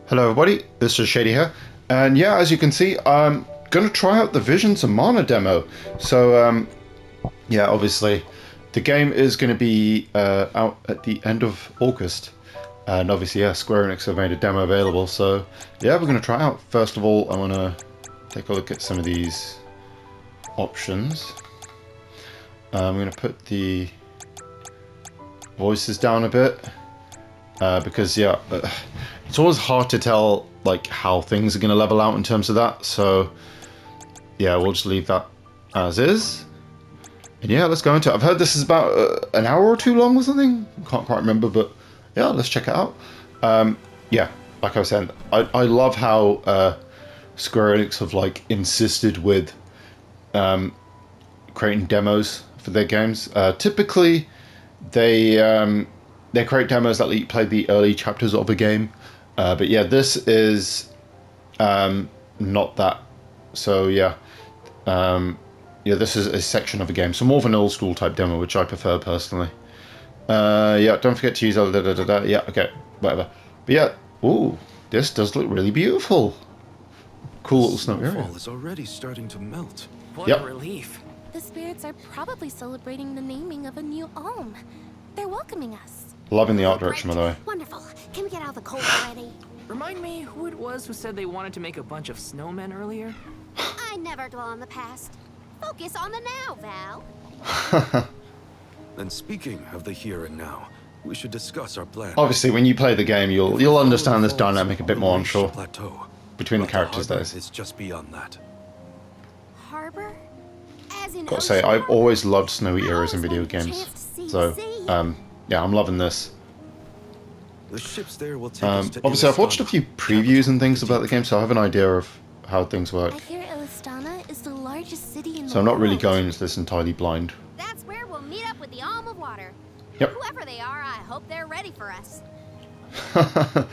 Hello everybody, this is Shady here, and yeah, as you can see, I'm gonna try out the Visions of Mana demo. So, yeah, obviously, the game is gonna be out at the end of August, and obviously, yeah, Square Enix have made a demo available, so yeah, we're gonna try it out. First of all, I wanna take a look at some of these options. I'm gonna put the voices down a bit, because yeah, it's always hard to tell like how things are going to level out in terms of that, so yeah, we'll just leave that as is. And yeah, let's go into it. I've heard this is about an hour or two long or something, can't quite remember, but yeah, let's check it out. Yeah, like I was saying, I love how Square Enix have like insisted with creating demos for their games. Typically they create demos that let you play the early chapters of a game, but yeah, this is not that. So yeah, yeah, this is a section of a game, so more of an old school type demo, which I prefer personally. Yeah, don't forget to use yeah, okay, whatever. But yeah, ooh, this does look really beautiful. Cool little snow area. Snowfall is already starting to melt. What Yep. a relief. The spirits are probably celebrating the naming of a new Alm. They're welcoming us. Loving the art direction, by the way. Wonderful. Can we get out of the cold already? Remind me who it was who said they wanted to make a bunch of snowmen earlier? I never dwell on the past. Focus on the now, Val. And speaking of the here and now, we should discuss our plan. Obviously, when you play the game, you'll understand this dynamic a bit more, I'm sure, Plateau. between the But characters. harbor That is. is just beyond that. Harbor? As in Gotta say, ocean? I've always loved snowy I eras in always video wanted a games, chance to see so the sea. yeah, I'm loving this. The ships there will take us to Obviously, I've watched a Illistana, few previews and things capital about the game, so I have an idea of how things work. I hear Illistana is the largest city in the So I'm not really world. going into this entirely blind. That's where we'll meet up with the Alm of Water. Yep. Whoever they are, I hope they're ready for us. I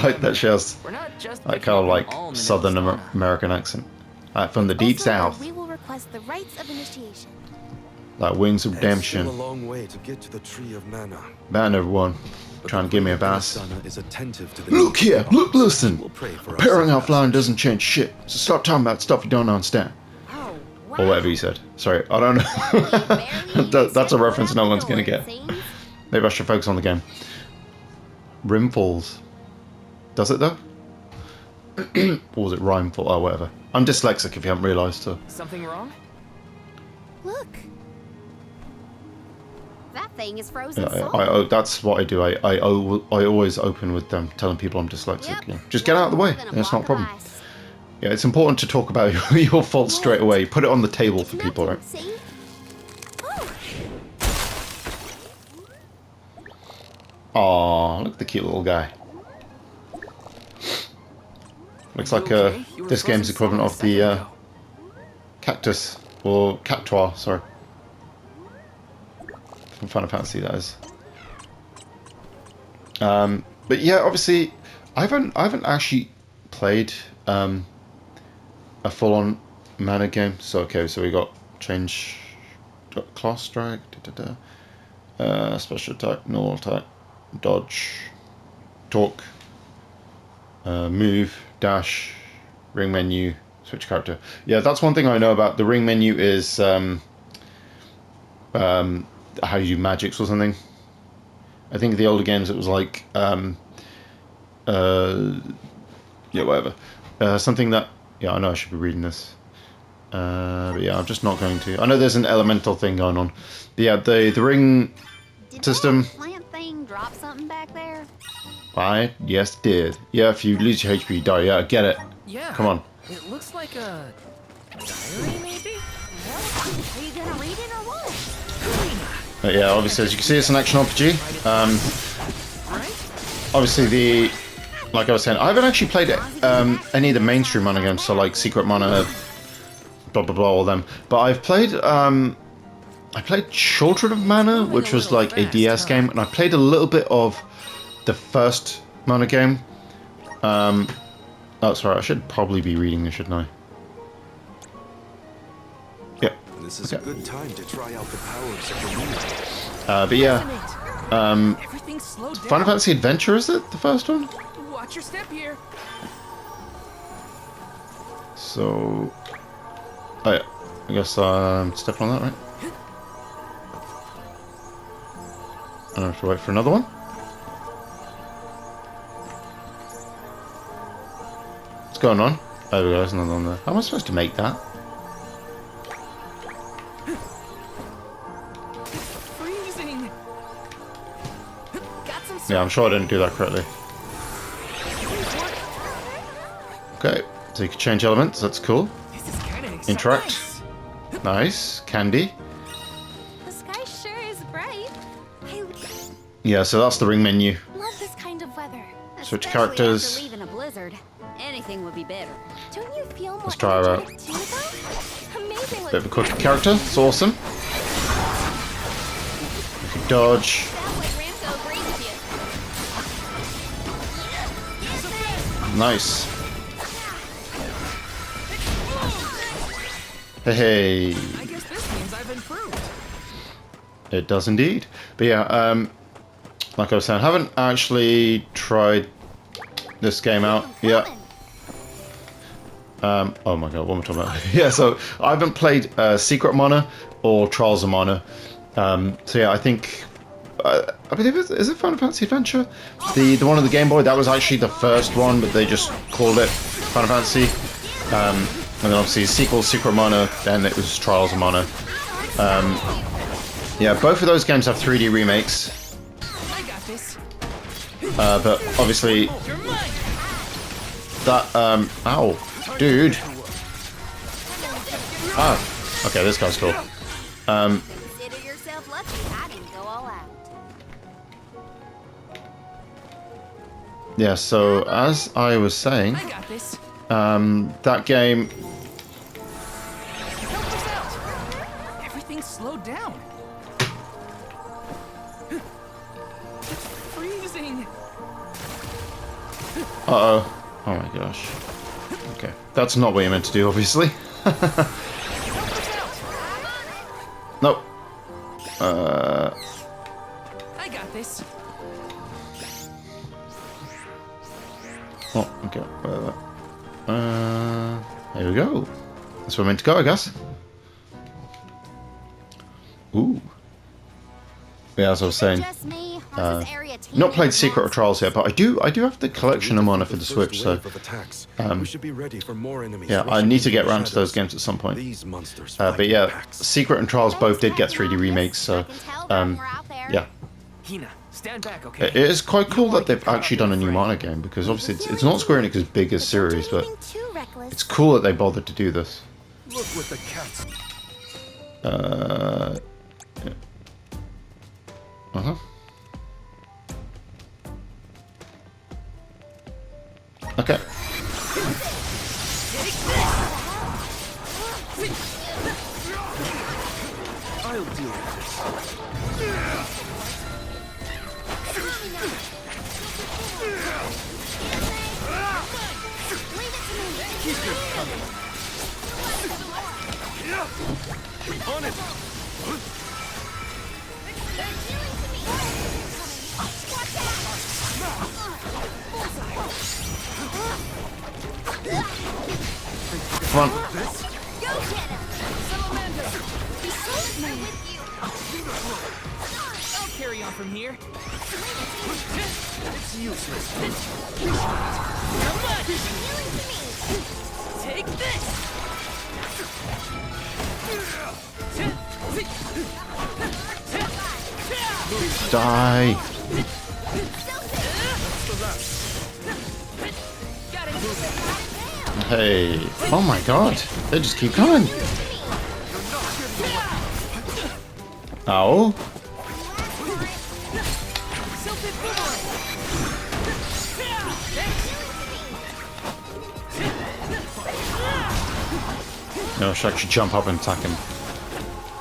like that she has We're not just that picking kind of up like an alm in Southern Illistana. American accent. From the deep Also, south, we will request the rites of initiation. like Wings of And still a Redemption. long way to get to the Tree of Mana. Man, everyone, But trying to the give me a Queen of bass. Illistana is attentive to the Look needs of here, the look, gods. listen. We'll pray for our Pairing safe out flying passage. doesn't change shit, so stop talking about stuff you don't understand. Oh, wow. Or whatever you said. Sorry, I don't know. That's a reference no one's gonna get. Maybe I should focus on the game. Rim Falls. Does it though? Or was it Rhyme Fall? Oh, whatever. I'm dyslexic if you haven't realised, so. Something wrong? Look. That thing is frozen Yeah, solid. that's what I do. I always open with them telling people I'm dyslexic. Yep. Yeah. Just get out of the way. More than a It's not a block of problem. ice. Yeah, it's important to talk about your faults straight away. Put it on the table for It's people, right? nothing, see? Oh, Aw, look at the cute little guy. Looks like Okay, you were this game's frozen equivalent of solid a the second ago. cactus, or cactuar, sorry. From Final Fantasy, that is. But yeah, obviously, I haven't actually played a full-on mana game. So okay, so we got change class strike, special attack, normal attack, dodge, talk, move, dash, ring menu, switch character. Yeah, that's one thing I know about the ring menu is how you do magics or something. I think the older games it was like yeah, whatever. Something that, yeah, I know I should be reading this. But yeah, I'm just not going to. I know there's an elemental thing going on. But yeah, the ring did system. that plant thing drop something back there? I yes did. Yeah, if you lose your HP, you die. Yeah, I get it. Yeah. Come on. It looks like a diary, maybe? Are you gonna read it or what? But yeah, obviously, as you can see, it's an action RPG. Right? Obviously, like I was saying, I haven't actually played any of the mainstream mana games, so like Secret Mana, blah blah blah, all them. But I've played I played Children of Mana, which was like a DS game, and I played a little bit of the first Mana game. Oh, sorry, I should probably be reading this, shouldn't I? Yeah. This is Okay. a good time to try out the powers of the wind. But yeah, Everything's slowed down. Final Fantasy Adventure, is it? The first one? Watch your step here. So... Oh yeah, I guess stepping on that, right? I don't have to wait for another one. What's going on? Oh, there we go, there's another one there. How am I supposed to make that? Freezing. Got some. Yeah, I'm sure I didn't do that correctly. Okay, so you can change elements, that's cool. This is kind of Interact. Nice. Candy. The sky sure is bright. I Yeah, so that's the ring menu. love this kind of weather. Switch Especially characters. After leaving a blizzard. Anything would be better. Don't you feel more Let's try her out. energetic too, though? Amazing what Bit of a quick character, it's awesome. You can dodge. Sounds like Ramco agrees with you. Nice. Hey, I guess this means I've improved. it does indeed. But yeah, like I was saying, I haven't actually tried this game out yet. Oh my god, what am I talking about? Yeah, so I haven't played Secret of Mana or Trials of Mana. So yeah, I think I believe is it Final Fantasy Adventure? The one on the Game Boy, that was actually the first one, but they just called it Final Fantasy. And then obviously sequel, Secret of Mana, then it was Trials of Mana. Yeah, both of those games have 3D remakes, I got this. but obviously You're mine. that ow, dude. Ah, okay, this guy's cool. Consider yourself lucky I didn't go all out. Yeah, so as I was saying, I got this. that game, Help us out. Everything's slowed down. It's freezing. uh-oh, oh my gosh. Okay, that's not what you meant to do, obviously. Help us out. Nope. I got this. Oh, okay. There we go. That's where I'm meant to go, I guess. Ooh. Yeah, as I was saying, Just me, or is this area not played teeming Secret or with Trials yet, but I do have the collection of Mana for the Switch, so we should be ready for more enemies. yeah, I need to get around to those games at some point. These monsters But yeah, Secret and Trials both did get 3D remakes, so I can tell them we're out there. yeah. Hina, stand back, okay? It is quite cool that they've actually done a new Mana game, because obviously it's not Square Enix's biggest series, but Anything too reckless. it's cool that they bothered to do this. Look what the cats. Yeah. Uh-huh. Okay. I'll deal with this. Keep your coming. On it. Come on. Go get him! Salamander! He's so with you! I'll carry on from here. It's useless. Come on! Healing to me! Take this! Die. Got it! Hey. Oh my god. They just keep coming. Ow. Silphid boomerang! No, I should actually jump up and attack him.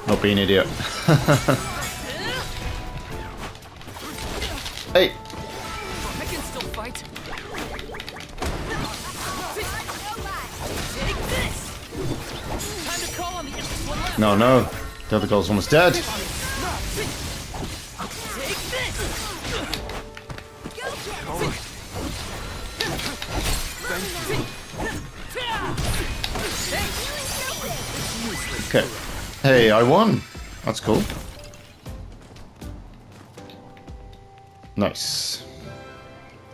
Not be an idiot. Hey. I can still fight. Take this! Time to call on the Empress one left. No, no. The other girl's almost dead. Take this! Okay. Hey, I won. That's cool. Nice.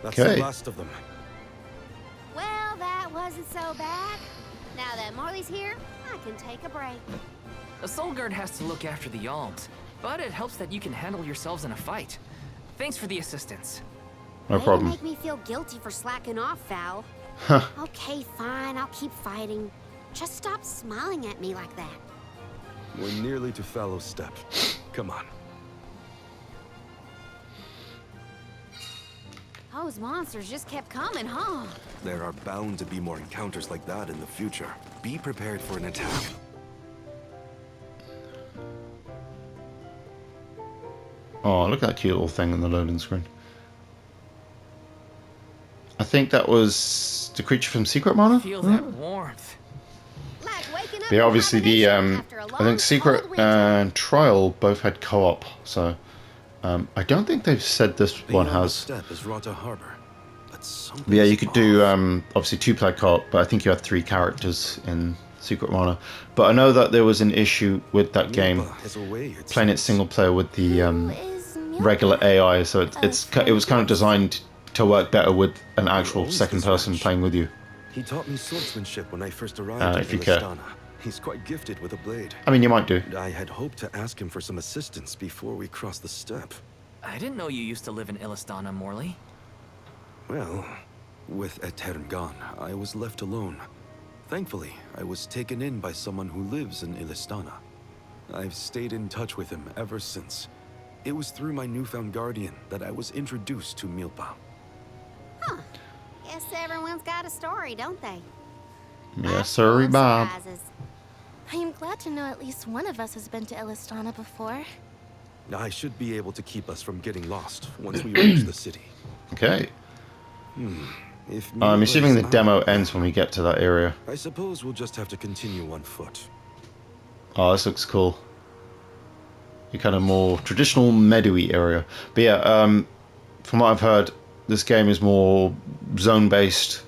That's Okay. the last of them. Well, that wasn't so bad. Now that Morley's here, I can take a break. A soul guard has to look after the alms, but it helps that you can handle yourselves in a fight. Thanks for the assistance. No Way to problem. make me feel guilty for slacking off, Val. Huh. Okay, fine, I'll keep fighting. Just stop smiling at me like that. We're nearly to Fallow's Step. Come on. Those monsters just kept coming, huh? There are bound to be more encounters like that in the future. Be prepared for an attack. Oh, look at that cute little thing on the loading screen. I think that was the creature from Secret Mana? Feel that warmth. Like waking up Yeah, in obviously the hibernation after a I long, think Secret cold winter. and Trial both had co-op, so I don't think they've said this one Beyond the has. step is Rata Harbor. But something. But yeah, you could do obviously 2-player co-op, but I think you have 3 characters in Secret Mana. But I know that there was an issue with that game playing it single player with the regular AI, so it was kind of designed to work better with an actual second person playing with you. He taught me swordsmanship when I first arrived if in you care. Ilistana. He's quite gifted with a blade. I mean, you might do. And I had hoped to ask him for some assistance before we crossed the step. I didn't know you used to live in Ilistana, Morley. Well, with Etern gone, I was left alone. Thankfully, I was taken in by someone who lives in Ilistana. I've stayed in touch with him ever since. It was through my newfound guardian that I was introduced to Milpa. Huh. Guess everyone's got a story, don't they? Yeah, Life's sorry, full of Bob. surprises. I am glad to know at least one of us has been to Ilistana before. I should be able to keep us from getting lost once we reach the city. Okay. If I'm Milpa assuming is the demo out, ends when we get to that area. I suppose we'll just have to continue on foot. Oh, this looks cool. Your kind of more traditional meadowy area. But yeah, from what I've heard, this game is more zone-based.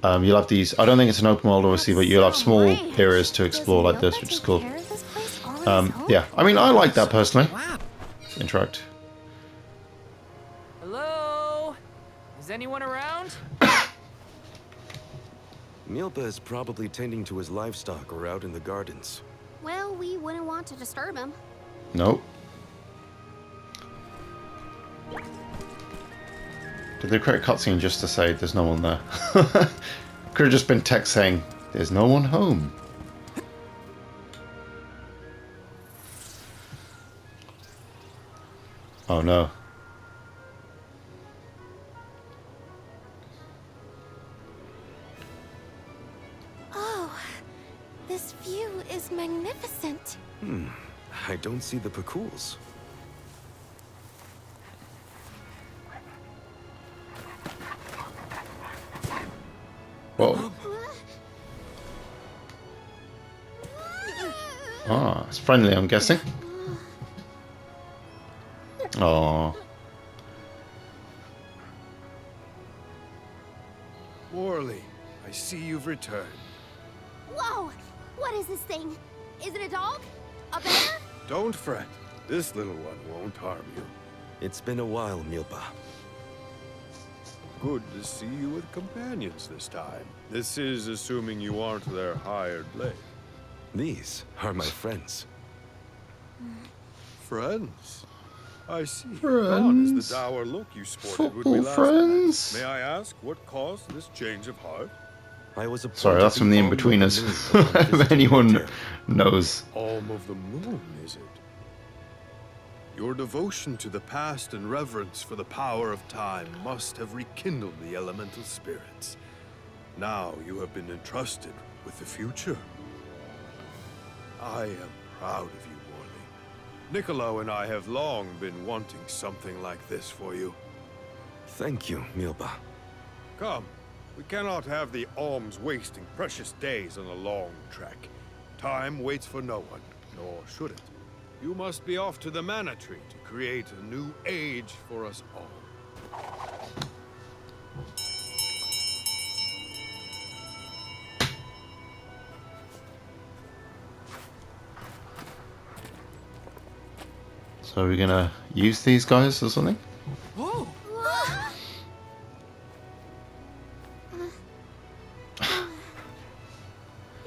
You'll have these. I don't think it's an open world, obviously, but you'll have small areas to explore like this, which is cool. Yeah, I mean, I like that personally. Wow. Interact. Hello? Is anyone around? Milpa is probably tending to his livestock or out in the gardens. Well, we wouldn't want to disturb him. Nope. Did they create a cutscene just to say there's no one there? Could have just been text saying, there's no one home. Oh no. Oh, this view is magnificent. I don't see the Pakools. Whoa. Ah, it's friendly, I'm guessing. Oh. Morley, I see you've returned. Whoa! What is this thing? Is it a dog? A bear? Don't fret. This little one won't harm you. It's been a while, Milpa. Good to see you with companions this time. This is assuming you aren't their hired blade. These are my friends. Friends? I see. Friends? Gone is the dour look you sported when we Football last friends? met. May I ask what caused this change of heart? I was Sorry, that's from the In-Betweeners. If anyone knows. Alm of the Moon, is it? Your devotion to the past and reverence for the power of time must have rekindled the elemental spirits. Now you have been entrusted with the future. I am proud of you, Morley. Niccolo and I have long been wanting something like this for you. Thank you, Milpa. Come, we cannot have the alms wasting precious days on a long trek. Time waits for no one, nor should it. You must be off to the Mana Tree to create a new age for us all. So we're gonna use these guys or something? Whoa!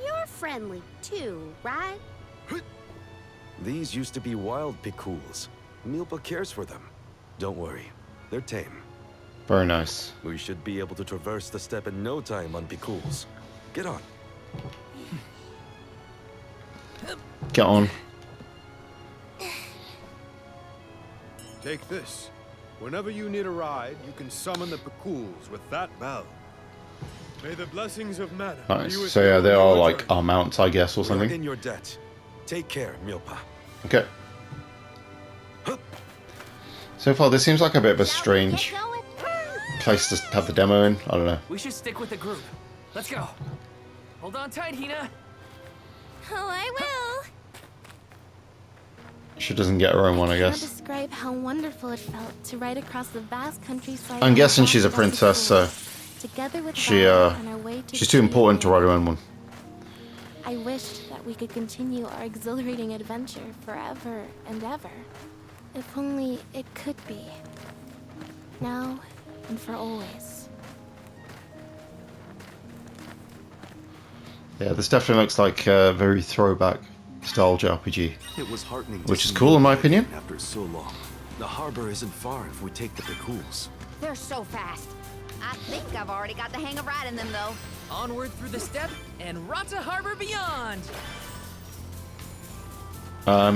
You're friendly too, right? These used to be wild Picools. Milpa cares for them. Don't worry, they're tame. Very nice. We should be able to traverse the steppe in no time on Picools. Get on. Get on. Take this. Whenever you need a ride, you can summon the Picools with that bell. May the blessings of mana be Nice. with So you yeah, on they your are like journey. our mounts, I guess, or We are something. in your debt. Take care, Milpa. Okay. So far, this seems like a bit of a Shall we get strange going? place to have the demo in. I don't know. We should stick with the group. Let's go. Hold on tight, Hina. Oh, I will. She doesn't get her own one, I Can't guess. describe how wonderful it felt to ride across the vast countryside. I'm on guessing black she's a dusty princess, so roads, together with she, Val on our way to she's the too city. important to ride her own one. I wished that we could continue our exhilarating adventure forever and ever. If only it could be. Now and for always. Yeah, this definitely looks like a very throwback nostalgia RPG. It was heartening to Which is see cool in my Milpa opinion. again after so long. The harbor isn't far if we take the Picools. They're so fast. I think I've already got the hang of riding them, though. Onward through the steppe and Rata Harbor beyond.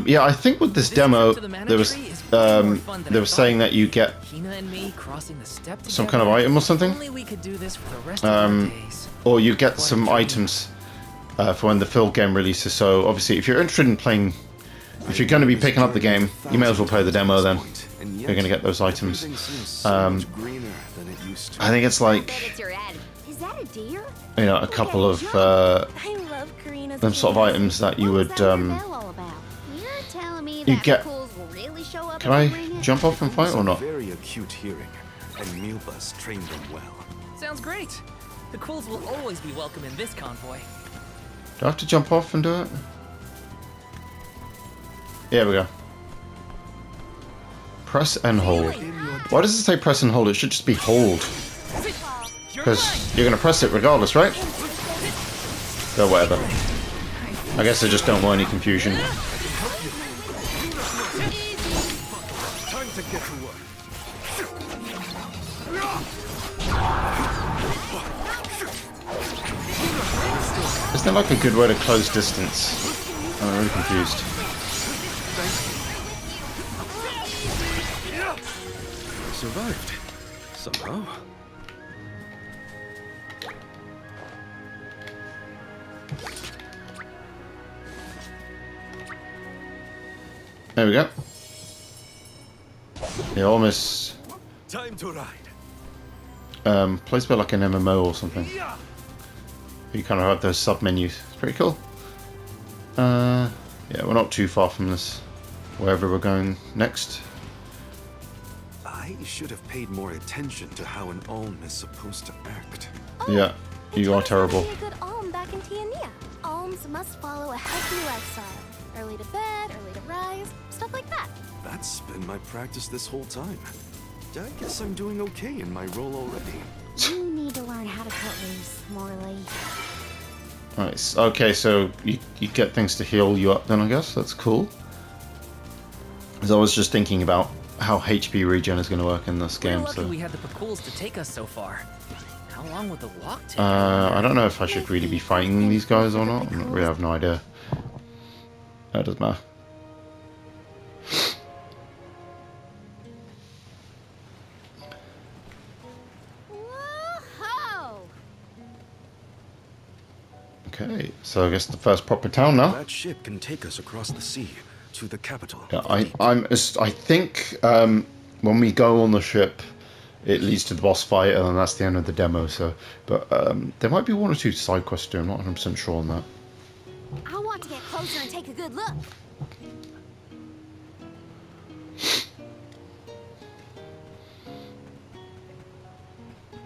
Yeah, I think with this This demo, trip to the Mana there was Tree is way more fun than they I were thought. saying that you get Hina and me crossing the steppe some together. kind of item or something, Only we could do this for the rest of our days. or you get some items for when the full game releases. So obviously, if you're interested in playing, if you're going to be picking up the game, you may as well play the demo then. You're going to get those items. Everything seems so much greener than it used to. I think it's I like, bet it's your ad. Is that a deer? you know, a couple of I love Karina's them sort of voice. items that you What was would. that bell all about? You're telling me you that get- Picools will really show up Can if I we bring it? jump off and fight or not? Very acute hearing, and Milpa's trained them well. Sounds great. The Quills will always be welcome in this convoy. Do I have to jump off and do it? Here we go. Press and hold. Why does it say press and hold? It should just be hold. Because you're going to press it regardless, right? So whatever. I guess I just don't want any confusion. Time to get to work. Isn't there like a good way to close distance? I'm really confused. Survived. Somehow. There we go. Yeah, almost Time to ride. plays a bit like an MMO or something. You kind of have those sub menus. It's pretty cool. Yeah, we're not too far from this. Wherever we're going next. I should have paid more attention to how an Ulm is supposed to act. Yeah, you are terrible. Be a good alm back in Tiania. Alms must follow a healthy lifestyle. Early to bed, early to rise, stuff like that. That's been my practice this whole time. I guess I'm doing okay in my role already. You need to learn how to cut loose, Morley. Nice. Okay, so you get things to heal you up then, I guess. That's cool. Because I was just thinking about how HP regen is going to work in this We're game. lucky So we had the Picools to take us so far. How long would the walk take? I don't know if I should really be fighting these guys or not. I really have no idea. That doesn't matter. Whoa! Okay, so I guess the first proper town now. That ship can take us across the sea to the capital. Yeah, I think when we go on the ship, it leads to the boss fight, and then that's the end of the demo. So, but there might be one or two side quests too. I'm not 100% sure on that. I want to get closer and take a good look.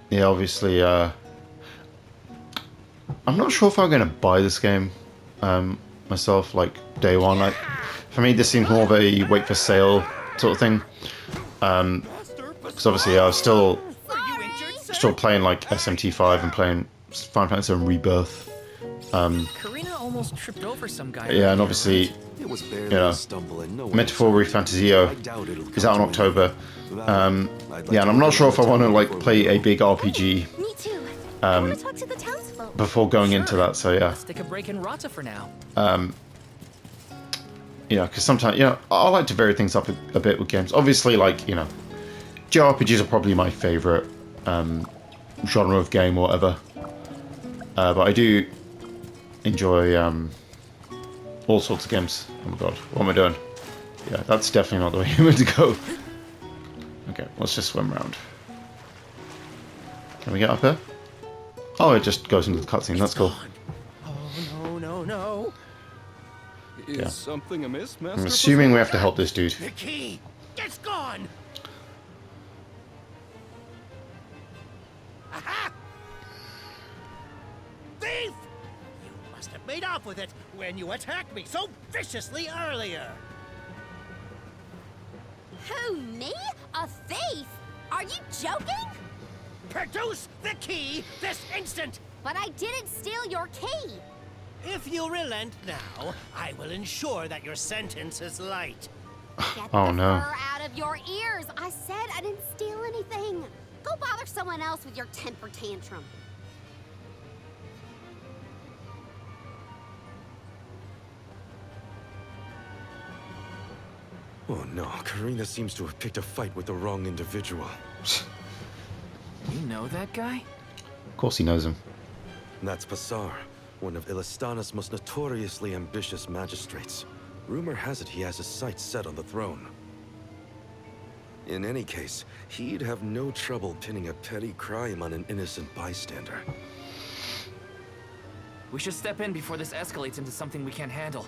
Yeah, obviously, I'm not sure if I'm going to buy this game. myself like day one. Like for me, this seems more of a wait for sale sort of thing. Because obviously I was still playing like SMT5 and playing Final Fantasy VII Rebirth. Karina almost tripped over some guy. Yeah, and obviously, It was barely you know, a stumble and no one Metaphor Refantazio I doubt it'll is come out in to October. anything. I'd like Yeah, and to I'm not look sure if I around want to town like before play we a leave. big RPG Me too. I want to talk to the townsfolk. before going into that. So yeah. Let's take a break in Rata for now. You know, because sometimes, you know, I like to vary things up a bit with games. Obviously, like, you know, JRPGs are probably my favorite genre of game or whatever. But I do enjoy all sorts of games. Oh my god, what am I doing? Yeah, that's definitely not the way you meant to go. Okay, let's just swim around. Can we get up here? Oh, it just goes into the cutscene. That's cool. Oh, no. Is Yeah. something amiss, Master? I'm assuming we have to help this dude. The key! It's gone! Aha! Thief! You must have made off with it when you attacked me so viciously earlier. Who, me? A thief? Are you joking? Produce the key this instant! But I didn't steal your key. If you relent now, I will ensure that your sentence is light. Get Oh, the no. fur out of your ears. I said I didn't steal anything. Go bother someone else with your temper tantrum. Oh no, Karina seems to have picked a fight with the wrong individual. You know that guy? Of course he knows him. That's Passar, one of Illistana's most notoriously ambitious magistrates. Rumor has it he has his sights set on the throne. In any case, he'd have no trouble pinning a petty crime on an innocent bystander. We should step in before this escalates into something we can't handle.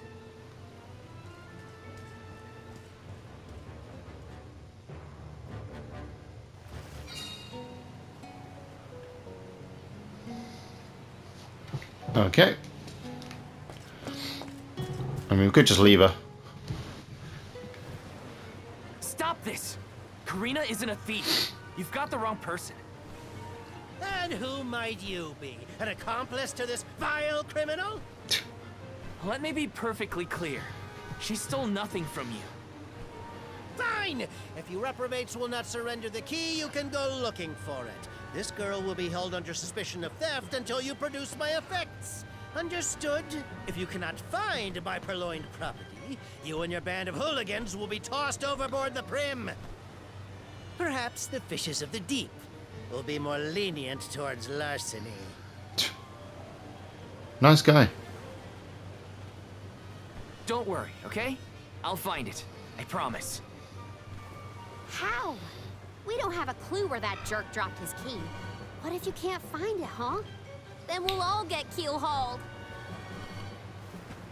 Okay. I mean, we could just leave her. Stop this! Karina isn't a thief. You've got the wrong person. And who might you be? An accomplice to this vile criminal? Let me be perfectly clear. She stole nothing from you. Fine! If you reprobates will not surrender the key, you can go looking for it. This girl will be held under suspicion of theft until you produce my effects. Understood? If you cannot find my purloined property, you and your band of hooligans will be tossed overboard the Prim. Perhaps the fishes of the deep will be more lenient towards larceny. Nice guy. Don't worry, okay? I'll find it. I promise. How? We don't have a clue where that jerk dropped his key. What if you can't find it, huh? Then we'll all get keel-hauled.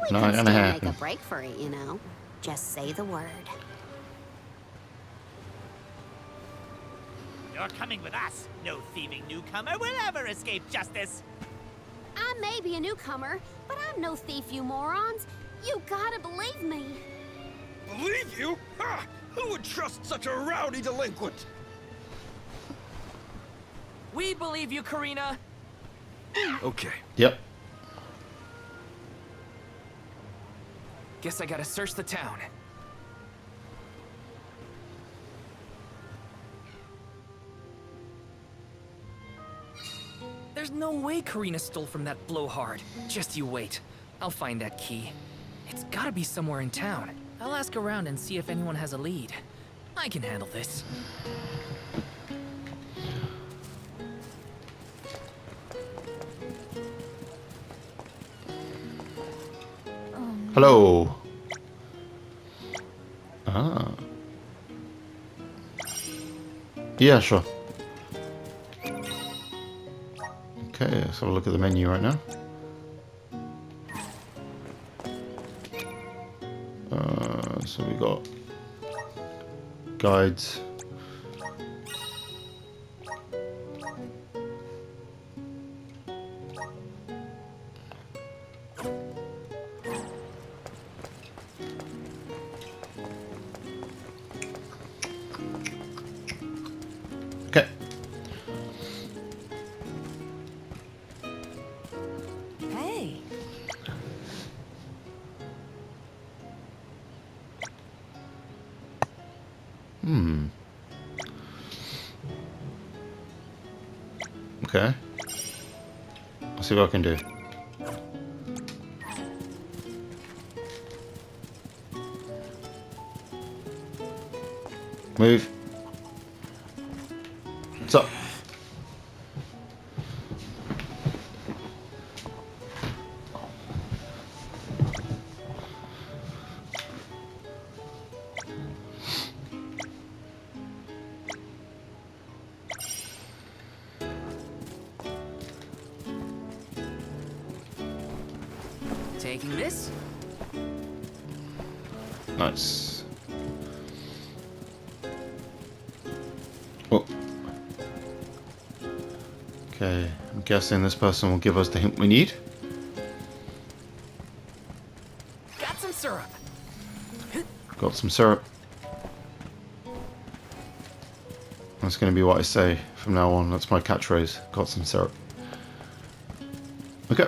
We Not can gonna still happen. make a break for it, you know. Just say the word. You're coming with us. No thieving newcomer will ever escape justice. I may be a newcomer, but I'm no thief, you morons. You gotta believe me. Believe you? Ha! Who would trust such a rowdy delinquent? We believe you, Karina. Okay, Yep. Guess I gotta search the town. There's no way Karina stole from that blowhard. Just you wait. I'll find that key. It's gotta be somewhere in town. I'll ask around and see if anyone has a lead. I can handle this. Hello. Ah. Yeah, sure. Okay, let's have a look at the menu right now. So we got guides. Okay. I'll see what I can do. Move. What's up? Taking this? Nice. Oh. Okay, I'm guessing this person will give us the hint we need. Got some syrup. Got some syrup. That's going to be what I say from now on. That's my catchphrase. Got some syrup. Okay.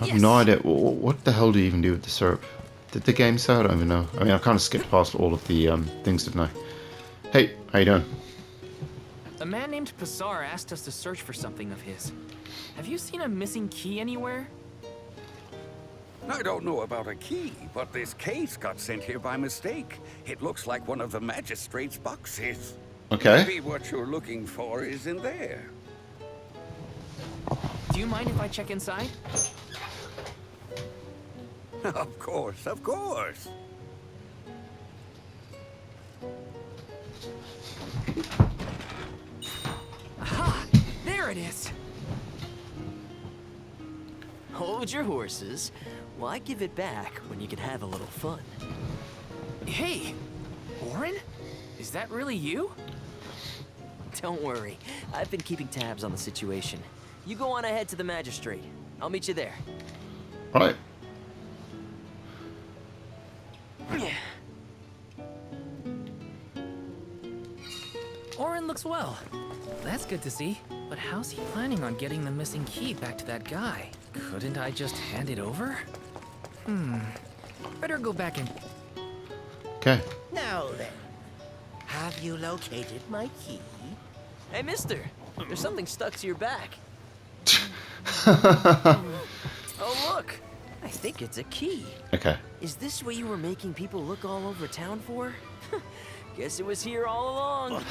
I have no idea. What the hell do you even do with the syrup? Did the game say? I don't even know. I mean, I kind of skipped past all of the things, didn't I? Hey, how you doing? A man named Passar asked us to search for something of his. Have you seen a missing key anywhere? I don't know about a key, but this case got sent here by mistake. It looks like one of the magistrate's boxes. Okay. Maybe what you're looking for is in there. Do you mind if I check inside? Of course, of course. Aha! There it is! Hold your horses. Why give it back when you can have a little fun? Hey! Orin? Is that really you? Don't worry. I've been keeping tabs on the situation. You go on ahead to the magistrate. I'll meet you there. Right. Orin looks well. That's good to see. But how's he planning on getting the missing key back to that guy? Couldn't I just hand it over? Better go back and... Okay. Now then, have you located my key? Hey, mister! There's something stuck to your back. Oh, look! I think it's a key. Okay. Is this what you were making people look all over town for? Guess it was here all along.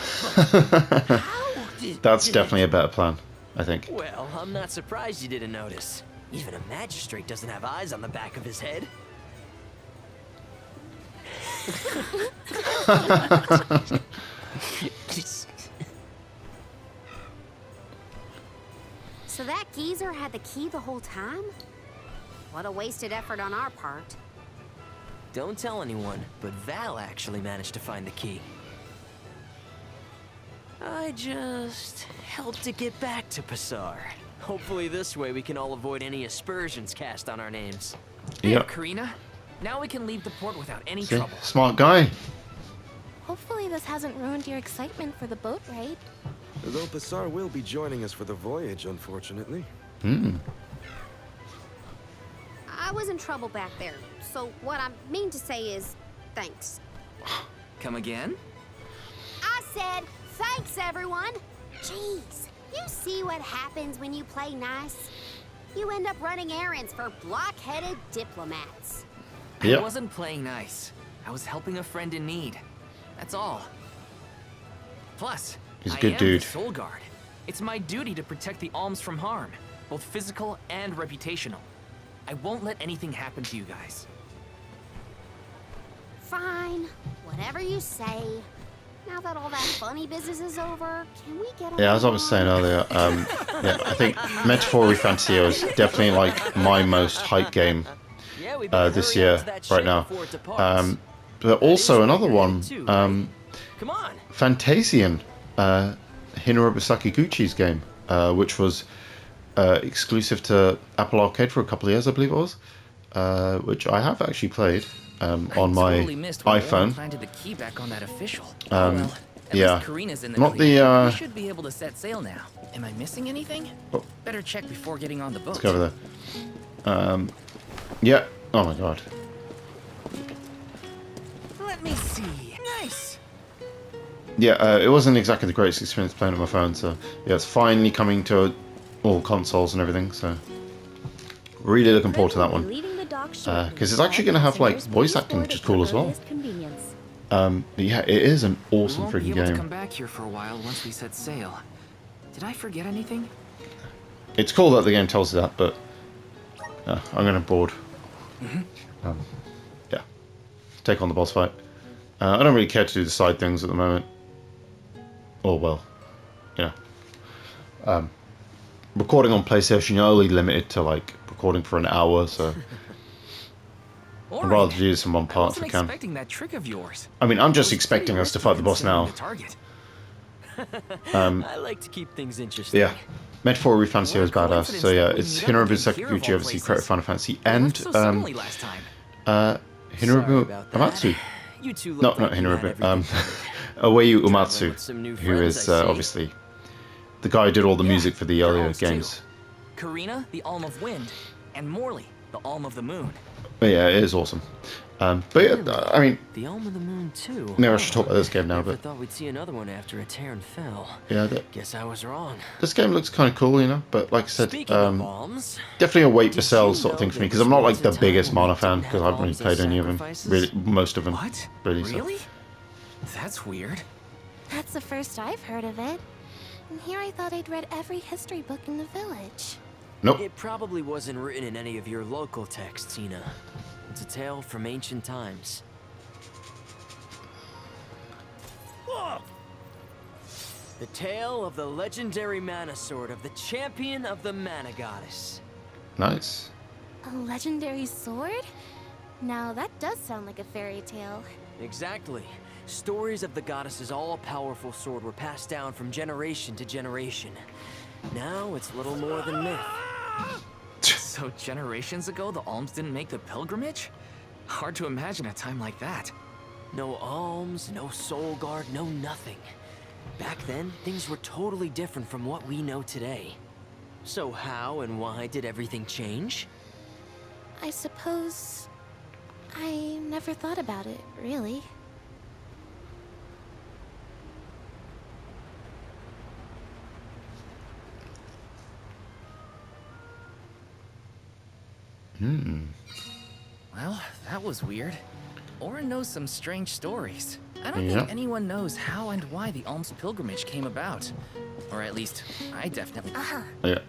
That's definitely a better plan, I think. Well, I'm not surprised you didn't notice. Even a magistrate doesn't have eyes on the back of his head. So that geezer had the key the whole time? What a wasted effort on our part. Don't tell anyone, but Val actually managed to find the key. I just helped to get back to Passar. Hopefully this way we can all avoid any aspersions cast on our names. Yep. Karina, now we can leave the port without any See? trouble. Smart guy. Hopefully this hasn't ruined your excitement for the boat ride. Though Passar will be joining us for the voyage, unfortunately. I was in trouble back there, so what I mean to say is, thanks. Come again? I said, thanks everyone! Jeez, you see what happens when you play nice? You end up running errands for block-headed diplomats. Yep. I wasn't playing nice. I was helping a friend in need. That's all. Plus, He's a I good am dude. the Soul Guard. It's my duty to protect the alms from harm, both physical and reputational. I won't let anything happen to you guys. Fine, whatever you say. Now that all that funny business is over, can we get on? Yeah, as I was saying earlier, yeah, I think Metaphor Fantasio is definitely like my most hyped game Yeah, we better this hurry year, on to that right ship now. before it departs. But also another one, Come on. Fantasian, Hinorobu Sakiguchi's game, which was exclusive to Apple Arcade for a couple of years, I believe it was, which I have actually played on my totally missed when Orin iPhone. planted the key back on that official. Um, At yeah. least Karina's in the Not clear. the, We should be able to set sail now. Am I missing anything? Oh. Better check before getting on the boat. Let's go over there. Yeah. Oh my god. Let me see. Nice. yeah, it wasn't exactly the greatest experience playing on my phone. So yeah, it's finally coming to all consoles and everything. So really looking forward to that one. Because it's actually going to have like voice acting, which is cool as well. But yeah, it is an awesome Won't be freaking able to game. come back here for a while once we set sail. Did I forget anything? It's cool that the game tells you that, but I'm going to board. Yeah, take on the boss fight. I don't really care to do the side things at the moment. Oh well, you know. Recording on PlayStation, you're only limited to like recording for an hour, so I'd rather do this in one part if I can. Expecting that trick of yours. I mean, I'm just expecting us to fight the boss now. I like to keep things interesting. Yeah. Metaphor Refantasy is badass. So yeah, it's Hironobu Sakaguchi, obviously created Final Fantasy, and Hironobu Amatsu. No, not Hironobu. Oeyu Uematsu, who is obviously the guy who did all the music for the earlier games. Karina, the Alm of Wind, and Morley, the Alm of the Moon. But yeah, it is awesome. But yeah, I mean, The Alm of the Moon too. maybe I should talk about this game now. Never But thought we'd see another one after a Terran fell. yeah, Guess I was wrong. this game looks kind of cool, you know. But like I said, Speaking of alms, definitely a wait for did sale you sort of know thing for me there because I'm not was like the once a biggest time Mana when fan people because I haven't really had played any of them. sacrifices? Really, most of them. What? Really. So. Really? That's weird. That's the first I've heard of it. And here I thought I'd read every history book in the village. Nope. It probably wasn't written in any of your local texts, Ina. It's a tale from ancient times. The tale of the legendary mana sword of the champion of the mana goddess. Nice. A legendary sword? Now that does sound like a fairy tale. Exactly. Stories of the goddess's all-powerful sword were passed down from generation to generation. Now it's little more than myth. So generations ago, the alms didn't make the pilgrimage? Hard to imagine a time like that. No alms, no soul guard, no nothing. Back then, things were totally different from what we know today. So how and why did everything change? I suppose... I never thought about it, really. Well, that was weird. Orin knows some strange stories. I don't Yeah. think anyone knows how and why the alms pilgrimage came about. Or at least, I definitely... Yeah.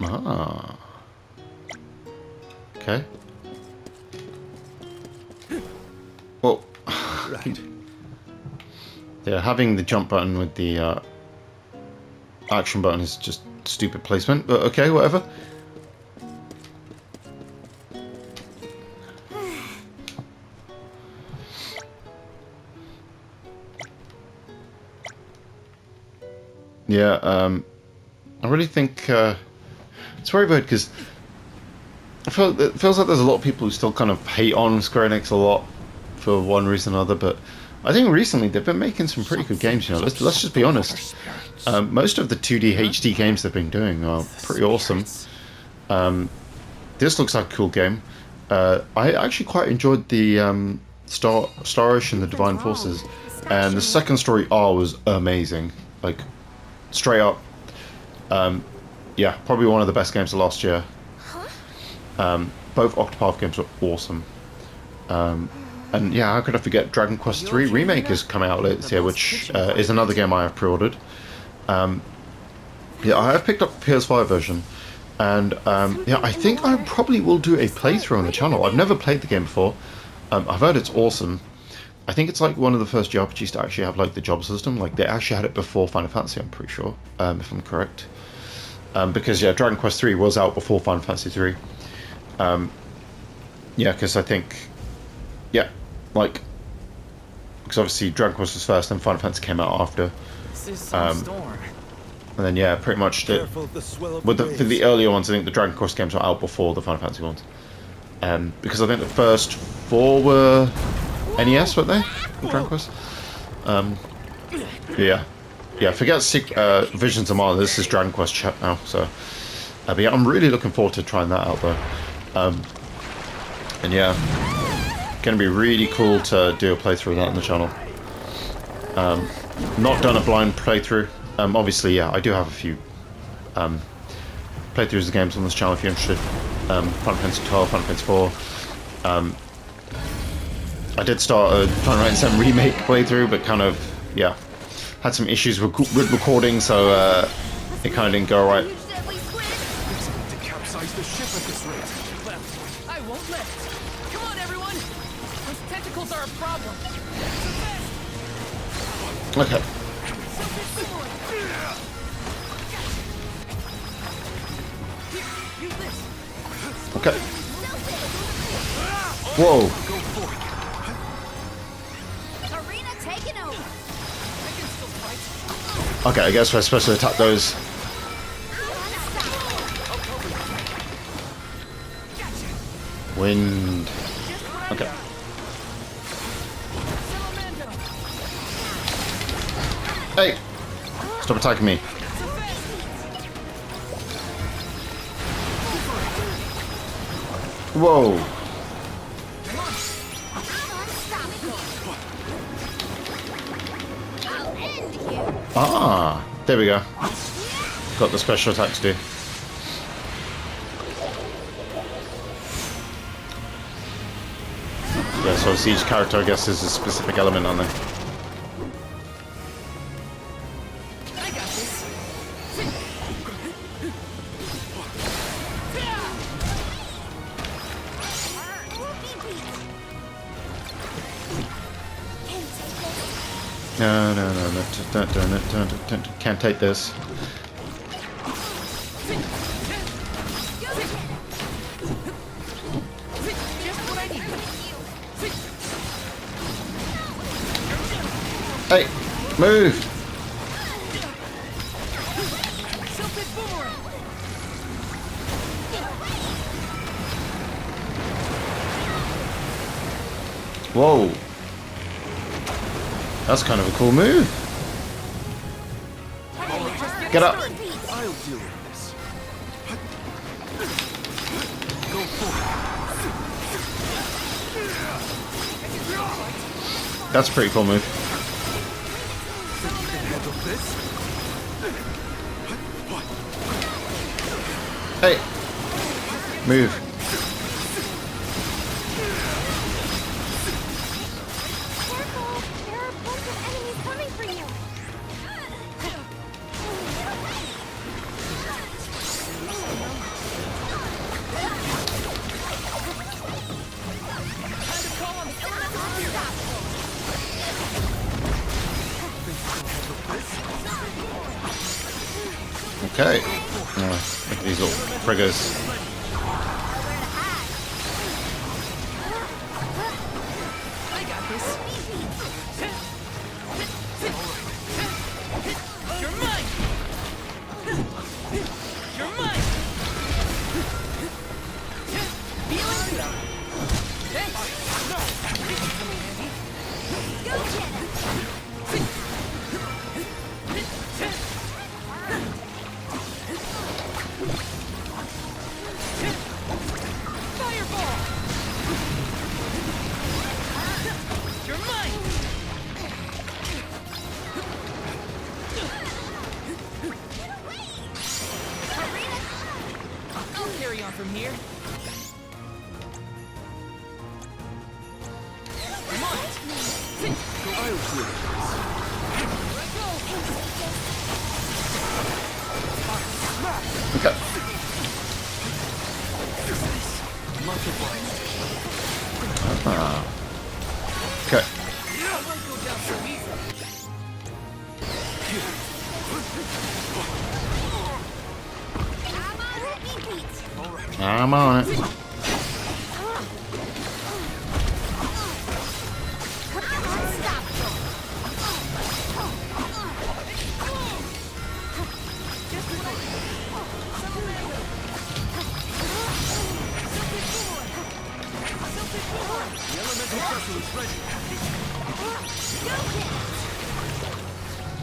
Ah. Okay. Well. Right. Yeah, having the jump button with the action button is just stupid placement, but okay, whatever. Yeah, I really think it's very weird because it feels like there's a lot of people who still kind of hate on Square Enix a lot for one reason or another, but I think recently they've been making some pretty good games. You know, let's just be honest. Most of the 2D HD games they've been doing are pretty awesome. This looks like a cool game. I actually quite enjoyed the Star Ocean, the Divine Forces, and the second story R was amazing. Like, straight up, yeah, probably one of the best games of last year. Both Octopath games were awesome. And yeah, how could I forget Dragon Quest III Remake is coming out later this year, which is another game I have pre-ordered. Yeah, I have picked up the PS5 version, and yeah, I think I probably will do a playthrough on the channel. I've never played the game before. I've heard it's awesome. I think it's like one of the first JRPGs to actually have like the job system. Like they actually had it before Final Fantasy, I'm pretty sure, if I'm correct. Because yeah, Dragon Quest III was out before Final Fantasy 3. Yeah, because I think, yeah, like, because obviously Dragon Quest was first, and Final Fantasy came out after. This is some storm. And then yeah, pretty much for the earlier ones, I think the Dragon Quest games were out before the Final Fantasy ones. Because I think the first 4 were NES, weren't they? Dragon Quest. Yeah, forget Visions of Mana. This is Dragon Quest chat now. So, but yeah, I'm really looking forward to trying that out though. And yeah, going to be really cool to do a playthrough of that on the channel. Not done a blind playthrough. Obviously, yeah, I do have a few playthroughs of games on this channel if you're interested. Final Fantasy 12, Final Fantasy 4. I did start a Final Fantasy 7 remake playthrough, but kind of, yeah, had some issues with recording, so it kind of didn't go right. To capsize the ship at this rate. Well, I won't let it. Come on, everyone! Those tentacles are a problem. Okay. Okay. Whoa. Arena taking over. Okay, I guess we're supposed to attack those. Wind. Okay. Hey! Stop attacking me. Whoa. Ah, there we go. Got the special attack to do. Yeah, so each character, I guess, is a specific element on there. I got this. No, can't take this. Hey, move! Whoa. That's kind of a cool move. Get up. I'll deal with this. Go for That's a pretty cool move. Hey. Move. There are a bunch of enemies coming for you. Okay. Look at these little friggers. I got this. You're mine! You're mine! Fireball! You're mine! I'll carry on from here. Come on! I'll deal with Okay. Ah. Okay. I'm on it.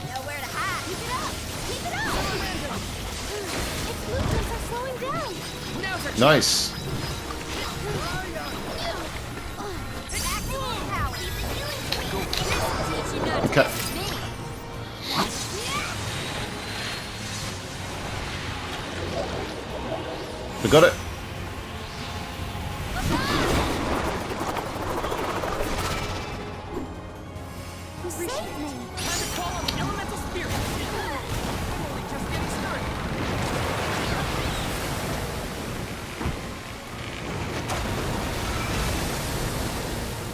Nowhere to hide. Keep it up. Keep it up. Its movements are slowing down. Nice. Okay. We got it. You saved me. Time to call on the elemental spirit. We're just getting started.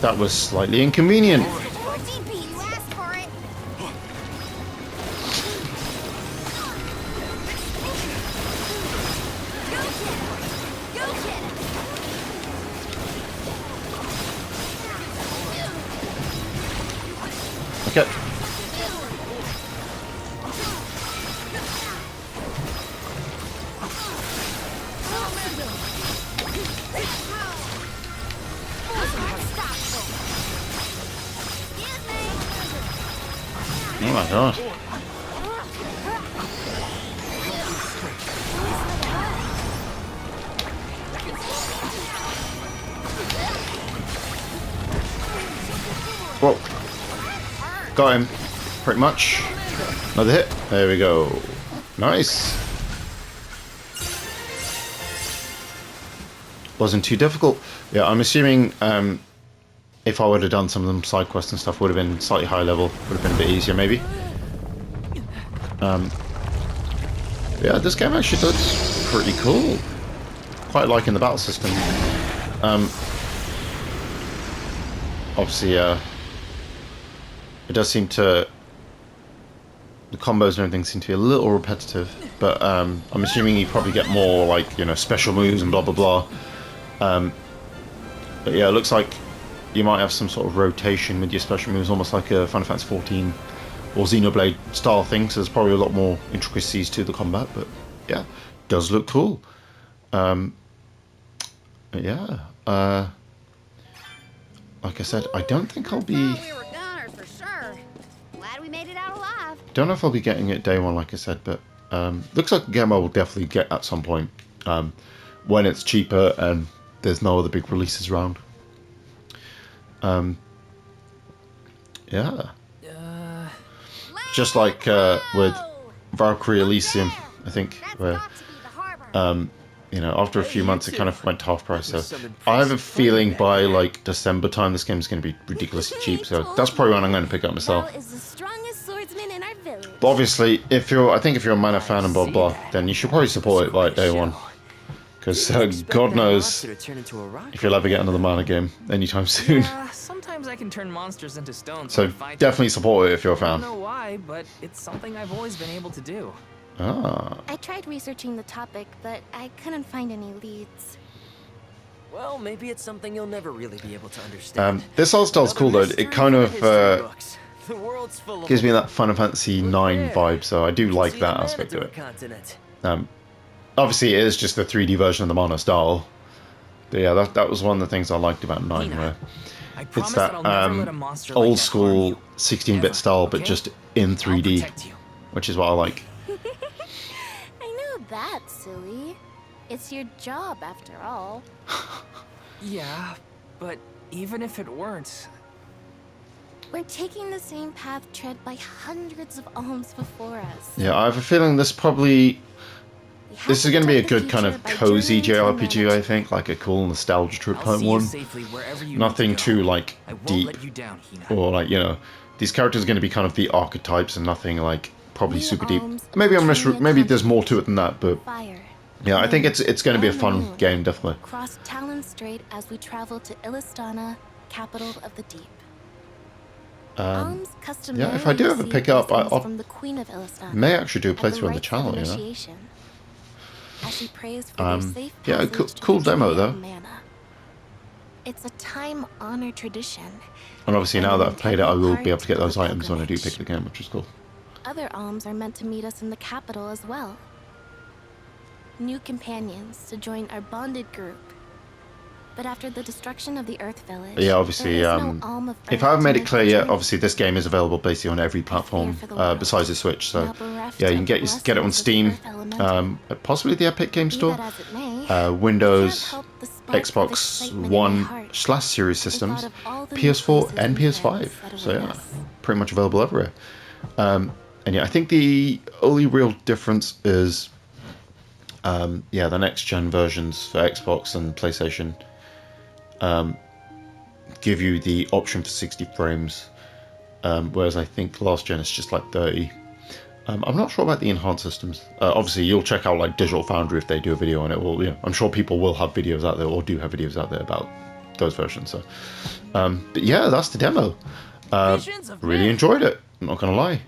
That was slightly inconvenient. You asked for it. Go get it. Okay. Oh my god. Whoa. Got him. Pretty much. Another hit. There we go. Nice. Wasn't too difficult. Yeah, I'm assuming if I would have done some of them side quests and stuff, would have been slightly higher level. Would have been a bit easier maybe. Yeah, this game actually looks pretty cool. Quite liking the battle system. Obviously, it does seem to... The combos and everything seem to be a little repetitive, but I'm assuming you probably get more, like, you know, special moves and blah blah blah. But yeah, it looks like you might have some sort of rotation with your special moves, almost like a Final Fantasy 14 or Xenoblade style thing, so there's probably a lot more intricacies to the combat, but yeah, does look cool. Yeah, like I said, I don't think I'll be... We were goners for sure. Glad we made it out alive. Don't know if I'll be getting it day one, like I said, but looks like a game I will definitely get at some point when it's cheaper and there's no other big releases around. Yeah. Just like with Valkyrie Elysium, I think, where you know, after a few months it kind of went to half price. So I have a feeling by like December time this game is going to be ridiculously cheap. So that's probably when I'm going to pick up myself. Is the strongest swordsman in our village. But obviously, if you're, I think if you're a Mana fan and blah blah, then you should probably support it like day one. Because God knows if you'll ever get another Mana game anytime soon. Yeah, sometimes I can turn monsters into stones. So definitely support it if you're a I fan. don't know why, but it's something I've always been able to do. Ah. I tried researching the topic, but I couldn't find any leads. Well, maybe it's something you'll never really be able to understand. This art style's cool though. It kind of The world's full of gives me that Final Fantasy 9 vibe, so I do like that aspect of it. continent. Obviously, it is just the 3D version of the Mana style. But yeah, that was one of the things I liked about 9, where it's that old school 16-bit style, but just in 3D, which is what I like. I know that, silly. It's your job, after all. Yeah, but even if it weren't... We're taking the same path tread by hundreds of alms before us. Yeah, I have a feeling this probably... This is going to be a good kind of cozy JRPG, I think, like a cool nostalgia trip type one. Nothing too, like, deep, or, like, you know, these characters are going to be kind of the archetypes and nothing, like, probably super deep. Maybe maybe there's more to it than that, but yeah, I think it's going to be a fun game, definitely. Cross Talon Strait as we travel to Illistana, capital of the deep. Yeah, if I do ever pick up, I from the Queen of Illistana may actually do a at the playthrough on the rites of channel, you know. initiation. As she prays for their safe yeah, passage to cool the demo Tree though. of Mana. It's a time-honored tradition. And obviously now that I've played it, I will be able to get those items when I do pick the game, which is cool. Other alms are meant to meet us in the capital as well. New companions to join our bonded group. But after the destruction of the Earth Village, But yeah, obviously, there is no alm of if Earth I haven't made to it clear yet, nurture. obviously this game is available basically on every platform besides the Switch. So Now bereft yeah, you of can the get it on blessings of the Steam, Earth Elemental. possibly the Epic Game Be Store, that as it may, Windows, can't help the But with Xbox excitement in my One heart, / Series I systems, thought of all the new PS4 places and friends PS5. that So await yeah, us. pretty much available everywhere. And yeah, I think the only real difference is, yeah, the next gen versions for Xbox and PlayStation give you the option for 60 frames, whereas I think last gen is just like 30. I'm not sure about the enhanced systems. Obviously, you'll check out like Digital Foundry if they do a video on it. Well, yeah, I'm sure people will have videos out there, or do have videos out there about those versions. So, but yeah, that's the demo. Visions of Really men. enjoyed it. I'm not gonna lie.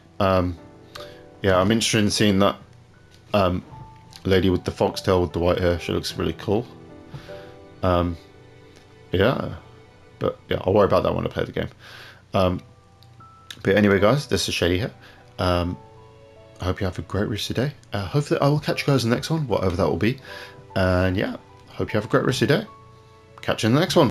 Yeah, I'm interested in seeing that lady with the foxtail with the white hair. She looks really cool. Yeah, but yeah, I'll worry about that when I play the game. But anyway, guys, this is Shady here. I hope you have a great rest of your day. Hopefully I will catch you guys in the next one, whatever that will be. And yeah, hope you have a great rest of your day. Catch you in the next one.